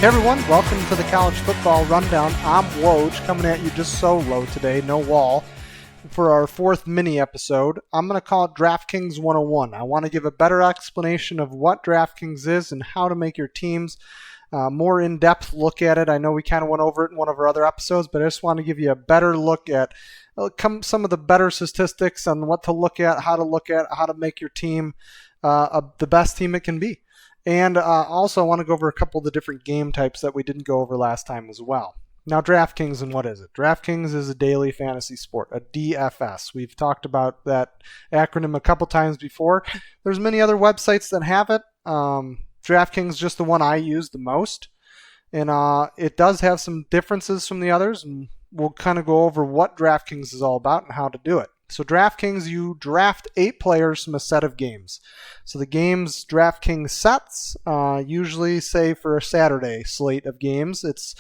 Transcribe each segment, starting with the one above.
Hey everyone, welcome to the College Football Rundown. I'm Woj, coming at you just solo today, no wall, for our fourth mini episode. I'm going to call it Draftkings 101. I want to give a better explanation of what Draftkings is and how to make your teams more in-depth look at it. I know we kind of went over it in one of our other episodes, but I just want to give you a better look at some of the better statistics on what to look at, how to make your team the best team it can be. And also I want to go over a couple of the different game types that we didn't go over last time as well. Now, DraftKings, and what is it? DraftKings is a daily fantasy sport, a DFS. We've talked about that acronym a couple times before. There's many other websites that have it. DraftKings is just the one I use the most. And it does have some differences from the others, and we'll kind of go over what DraftKings is all about and how to do it. So DraftKings, you draft 8 players from a set of games. So the games DraftKings sets, usually say for a Saturday slate of games, it's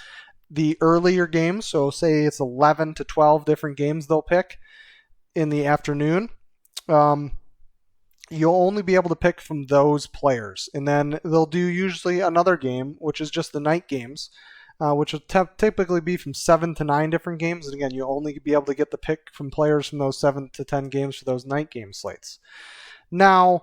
the earlier games. So say it's 11 to 12 different games they'll pick in the afternoon. You'll only be able to pick from those players. And then they'll do usually another game, which is just the night games, which will typically be from 7 to 9 different games. And again, you'll only be able to get the pick from players from those 7 to 10 games for those night game slates. Now,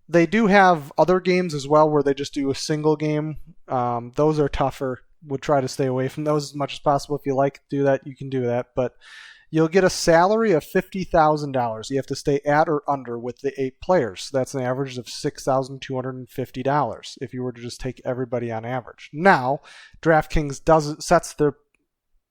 they do have other games as well where they just do a single game. Those are tougher. Would try to stay away from those as much as possible. If you like to do that, you can do that. But you'll get a salary of $50,000. You have to stay at or under with the 8 players. So that's an average of $6,250 if you were to just take everybody on average. Now, DraftKings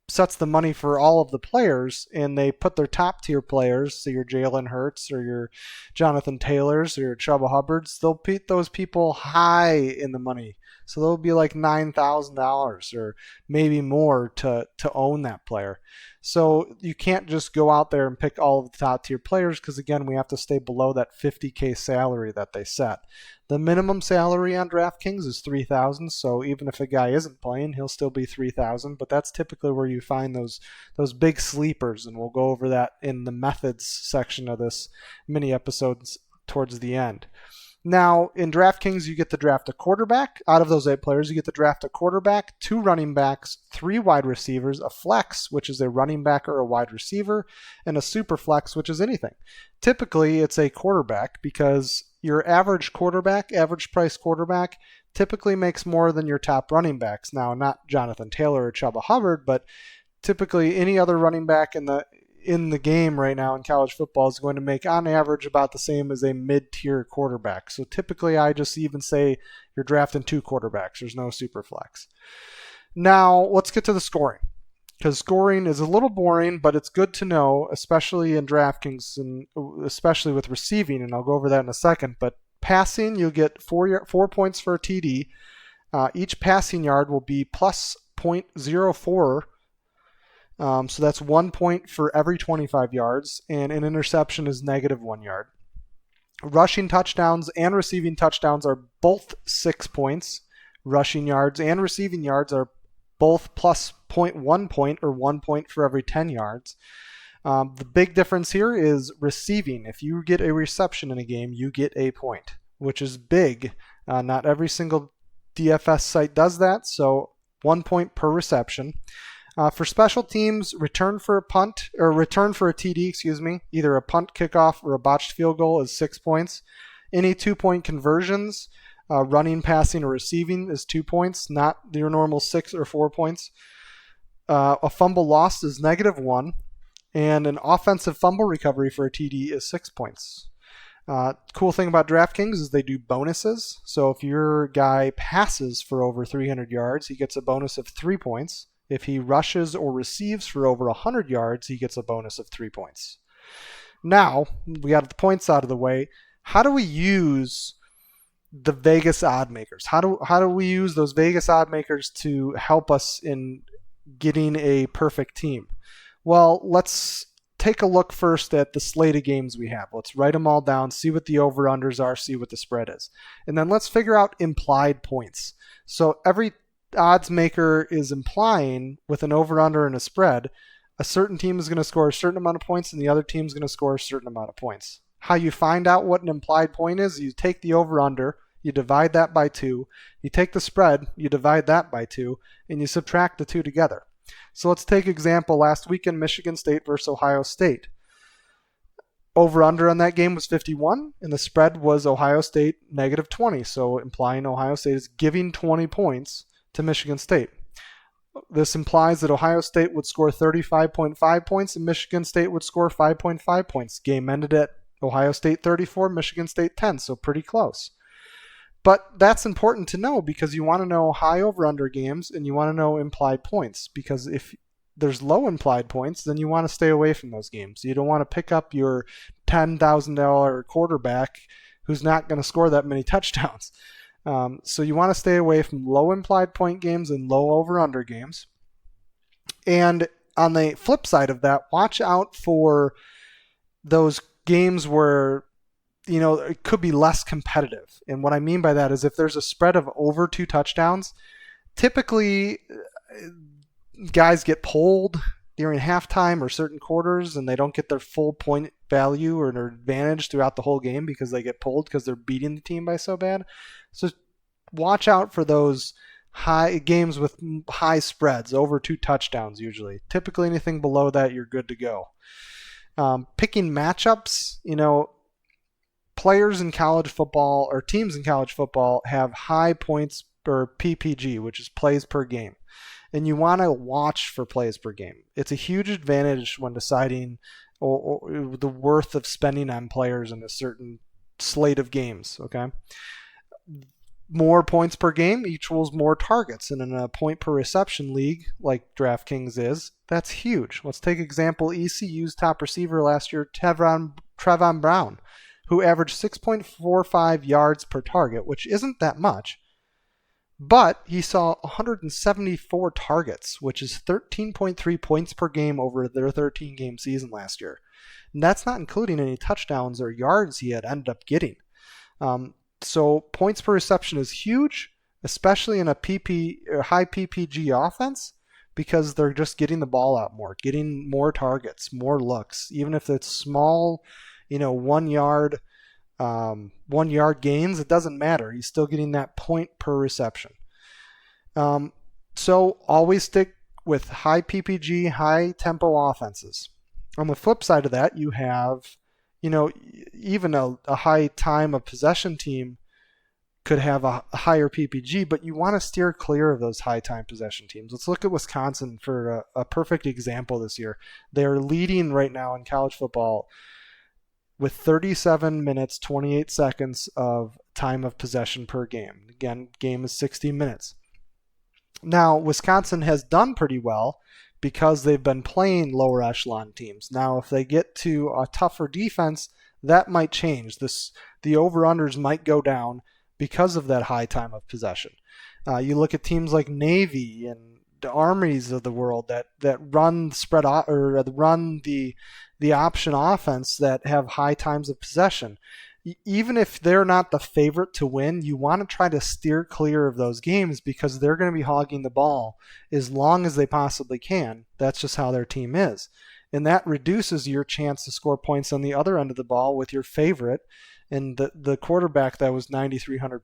sets the money for all of the players, and they put their top tier players, so your Jalen Hurts or your Jonathan Taylors or your Chuba Hubbards, they'll beat those people high in the money. So they'll be like $9,000 or maybe more to own that player. So you can't just go out there and pick all of the top tier players because, again, we have to stay below that $50K salary that they set. The minimum salary on DraftKings is $3,000, so even if a guy isn't playing, he'll still be $3,000, but that's typically where you find those big sleepers, and we'll go over that in the methods section of this mini episodes towards the end. Now, in DraftKings, you get to draft a quarterback. Out of those 8 players, you get to draft a quarterback, 2 running backs, 3 wide receivers, a flex, which is a running back or a wide receiver, and a super flex, which is anything. Typically, it's a quarterback because your average price quarterback, typically makes more than your top running backs. Now, not Jonathan Taylor or Chuba Hubbard, but typically any other running back in the game right now in college football is going to make on average about the same as a mid-tier quarterback. So typically I just even say you're drafting 2 quarterbacks. There's no super flex. Now let's get to the scoring, because scoring is a little boring, but it's good to know, especially in DraftKings and especially with receiving, and I'll go over that in a second. But passing, you'll get 4 points for a TD. Each passing yard will be plus 0.04. So that's 1 point for every 25 yards, and an interception is -1 yard. Rushing touchdowns and receiving touchdowns are both 6 points. Rushing yards and receiving yards are both plus 0.1 point, or 1 point for every 10 yards. The big difference here is receiving. If you get a reception in a game, you get a point, which is big. Not every single DFS site does that, so 1 point per reception. For special teams, return for a TD, either a punt, kickoff, or a botched field goal is 6 points. Any 2-point conversions, running, passing, or receiving is 2 points, not your normal 6 or 4 points. A fumble lost is -1, and an offensive fumble recovery for a TD is 6 points. Cool thing about DraftKings is they do bonuses. So if your guy passes for over 300 yards, he gets a bonus of 3 points. If he rushes or receives for over 100 yards, he gets a bonus of 3 points. Now, we got the points out of the way. How do we use the Vegas odd makers? How do we use those Vegas odd makers to help us in getting a perfect team? Well, let's take a look first at the slate of games we have. Let's write them all down, see what the over-unders are, see what the spread is. And then let's figure out implied points. So every odds maker is implying with an over-under and a spread, a certain team is going to score a certain amount of points and the other team is going to score a certain amount of points. How you find out what an implied point is, you take the over-under, you divide that by 2. You take the spread, you divide that by 2, and you subtract the two together. So let's take example last weekend, Michigan State versus Ohio State. Over-under on that game was 51, and the spread was Ohio State negative 20, so implying Ohio State is giving 20 points to Michigan State. This implies that Ohio State would score 35.5 points and Michigan State would score 5.5 points. Game ended at Ohio State 34, Michigan State 10, so pretty close. But that's important to know because you want to know high over-under games and you want to know implied points, because if there's low implied points, then you want to stay away from those games. You don't want to pick up your $10,000 quarterback who's not going to score that many touchdowns. So you want to stay away from low implied point games and low over-under games. And on the flip side of that, watch out for those games where, you know, it could be less competitive. And what I mean by that is if there's a spread of over 2 touchdowns, typically guys get pulled during halftime or certain quarters and they don't get their full point value or their advantage throughout the whole game because they get pulled because they're beating the team by so bad. So watch out for those high games with high spreads, over 2 touchdowns usually. Typically anything below that, you're good to go. Picking matchups, you know, players in college football or teams in college football have high points per PPG, which is plays per game. And you want to watch for plays per game. It's a huge advantage when deciding or the worth of spending on players in a certain slate of games, okay? More points per game equals more targets. And in a point per reception league like Draftkings is, that's huge. Let's take example ECU's top receiver last year, Trevon Brown, who averaged 6.45 yards per target, which isn't that much. But he saw 174 targets, which is 13.3 points per game over their 13-game season last year. And that's not including any touchdowns or yards he had ended up getting. So points per reception is huge, especially in a high PPG offense, because they're just getting the ball out more, getting more targets, more looks, even if it's small, 1 yard. 1 yard gains, it doesn't matter. He's still getting that point per reception. So always stick with high PPG, high tempo offenses. On the flip side of that, you have, even a high time of possession team could have a higher PPG, but you want to steer clear of those high time possession teams. Let's look at Wisconsin for a perfect example this year. They're leading right now in college football with 37 minutes, 28 seconds of time of possession per game. Again, game is 60 minutes. Now, Wisconsin has done pretty well because they've been playing lower echelon teams. Now, if they get to a tougher defense, that might change. The over-unders might go down because of that high time of possession. You look at teams like Navy and the Armies of the world that run spread or run the option offense that have high times of possession. Even if they're not the favorite to win, you want to try to steer clear of those games because they're going to be hogging the ball as long as they possibly can. That's just how their team is. And that reduces your chance to score points on the other end of the ball with your favorite. And the quarterback that was $9,300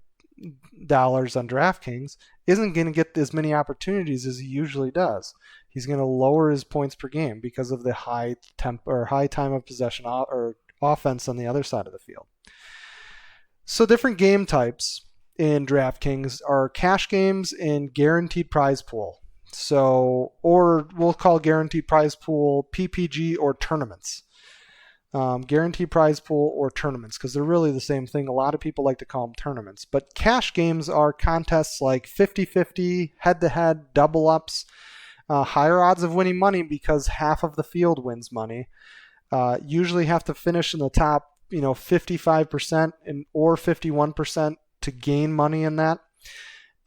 on DraftKings isn't going to get as many opportunities as he usually does. He's going to lower his points per game because of the high time of possession or offense on the other side of the field. So different game types in DraftKings are cash games and guaranteed prize pool. So, or we'll call guaranteed prize pool PPG or tournaments. Guaranteed prize pool or tournaments, because they're really the same thing. A lot of people like to call them tournaments. But cash games are contests like 50-50, head-to-head, double-ups, higher odds of winning money because half of the field wins money. Usually have to finish in the top 55% or 51% to gain money in that.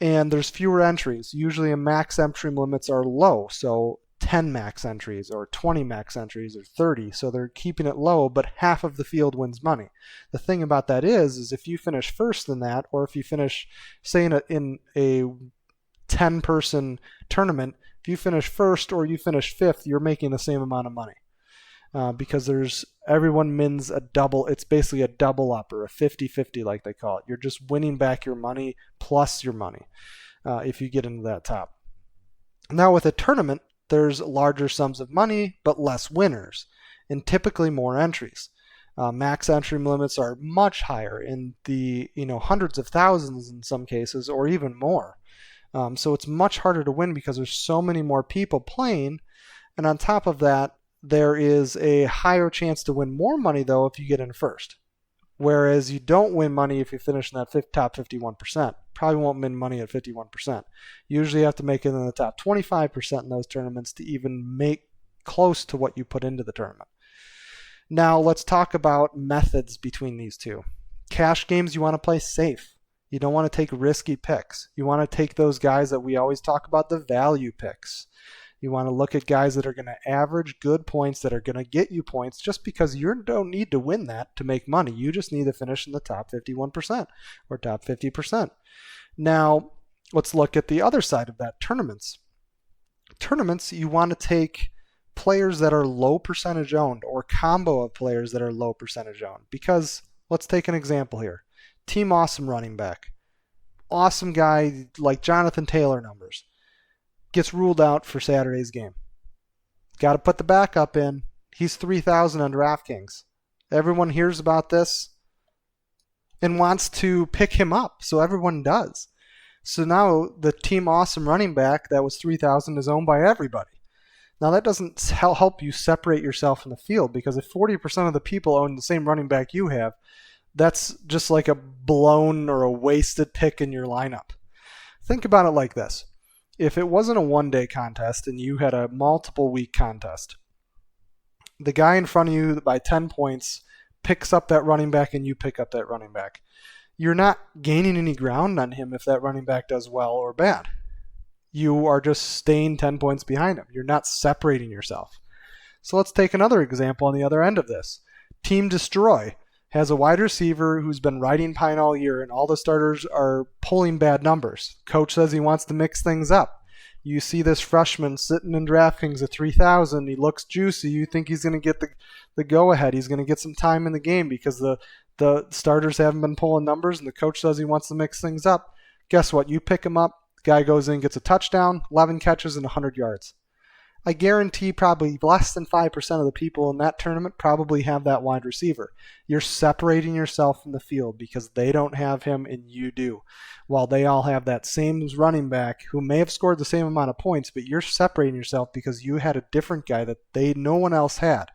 And there's fewer entries. Usually a max entry limits are low, so 10 max entries or 20 max entries or 30. So they're keeping it low, but half of the field wins money. The thing about that is if you finish first in that, or if you finish, say in a 10-person tournament, if you finish first or you finish fifth, you're making the same amount of money. because everyone wins a double. It's basically a double up or a 50-50 like they call it. You're just winning back your money plus your money if you get into that top. Now with a tournament, there's larger sums of money but less winners and typically more entries. Max entry limits are much higher in the hundreds of thousands in some cases or even more. So it's much harder to win because there's so many more people playing, and on top of that, there is a higher chance to win more money, though, if you get in first. Whereas you don't win money if you finish in that top 51%. Probably won't win money at 51%. Usually you have to make it in the top 25% in those tournaments to even make close to what you put into the tournament. Now let's talk about methods between these two. Cash games, you want to play safe. You don't want to take risky picks. You want to take those guys that we always talk about, the value picks. You want to look at guys that are going to average good points, that are going to get you points, just because you don't need to win that to make money. You just need to finish in the top 51% or top 50%. Now, let's look at the other side of that, tournaments. Tournaments, you want to take players that are low percentage owned or combo of players that are low percentage owned. Because let's take an example here. Team Awesome running back. Awesome guy like Jonathan Taylor numbers. Gets ruled out for Saturday's game. Got to put the backup in. He's 3,000 on Draftkings. Everyone hears about this and wants to pick him up, so everyone does. So now the Team Awesome running back that was 3,000 is owned by everybody. Now that doesn't help you separate yourself in the field, because if 40% of the people own the same running back you have, that's just like a blown or a wasted pick in your lineup. Think about it like this. If it wasn't a one-day contest and you had a multiple-week contest, the guy in front of you by 10 points picks up that running back and you pick up that running back. You're not gaining any ground on him if that running back does well or bad. You are just staying 10 points behind him. You're not separating yourself. So let's take another example on the other end of this. Team Destroy has a wide receiver who's been riding pine all year, and all the starters are pulling bad numbers. Coach says he wants to mix things up. You see this freshman sitting in Draftkings at 3,000. He looks juicy. You think he's going to get the go-ahead. He's going to get some time in the game because the starters haven't been pulling numbers, and the coach says he wants to mix things up. Guess what? You pick him up. The guy goes in, gets a touchdown, 11 catches, and 100 yards. I guarantee probably less than 5% of the people in that tournament probably have that wide receiver. You're separating yourself from the field because they don't have him and you do. While they all have that same running back who may have scored the same amount of points, but you're separating yourself because you had a different guy that no one else had.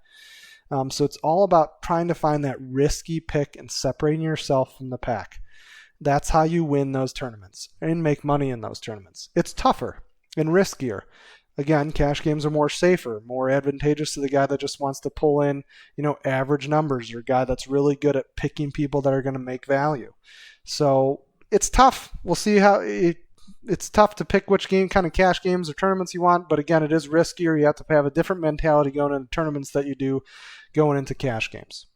So it's all about trying to find that risky pick and separating yourself from the pack. That's how you win those tournaments and make money in those tournaments. It's tougher and riskier. Again, cash games are more safer, more advantageous to the guy that just wants to pull in, average numbers, or a guy that's really good at picking people that are going to make value. So it's tough. We'll see how it's tough to pick which kind of cash games or tournaments you want. But again, it is riskier. You have to have a different mentality going into tournaments that you do going into cash games.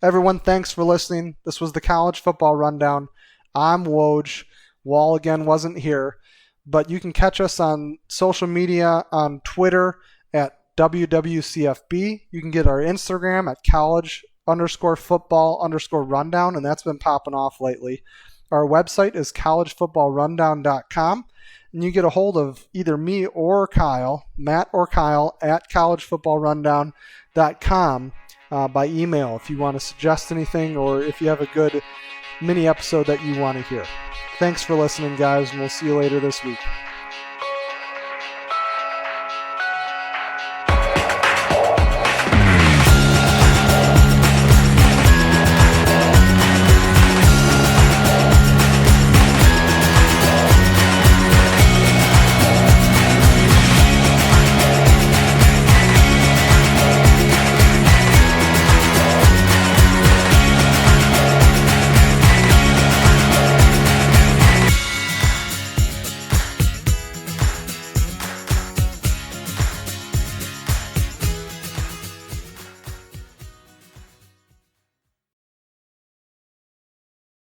Everyone, thanks for listening. This was the College Football Rundown. I'm Woj. Wall again wasn't here. But you can catch us on social media on Twitter at WWCFB. You can get our Instagram at college_football_rundown, and that's been popping off lately. Our website is collegefootballrundown.com, and you get a hold of either me or Kyle, Matt or Kyle, at collegefootballrundown.com by email if you want to suggest anything or if you have a good mini episode that you want to hear. Thanks for listening, guys, and we'll see you later this week.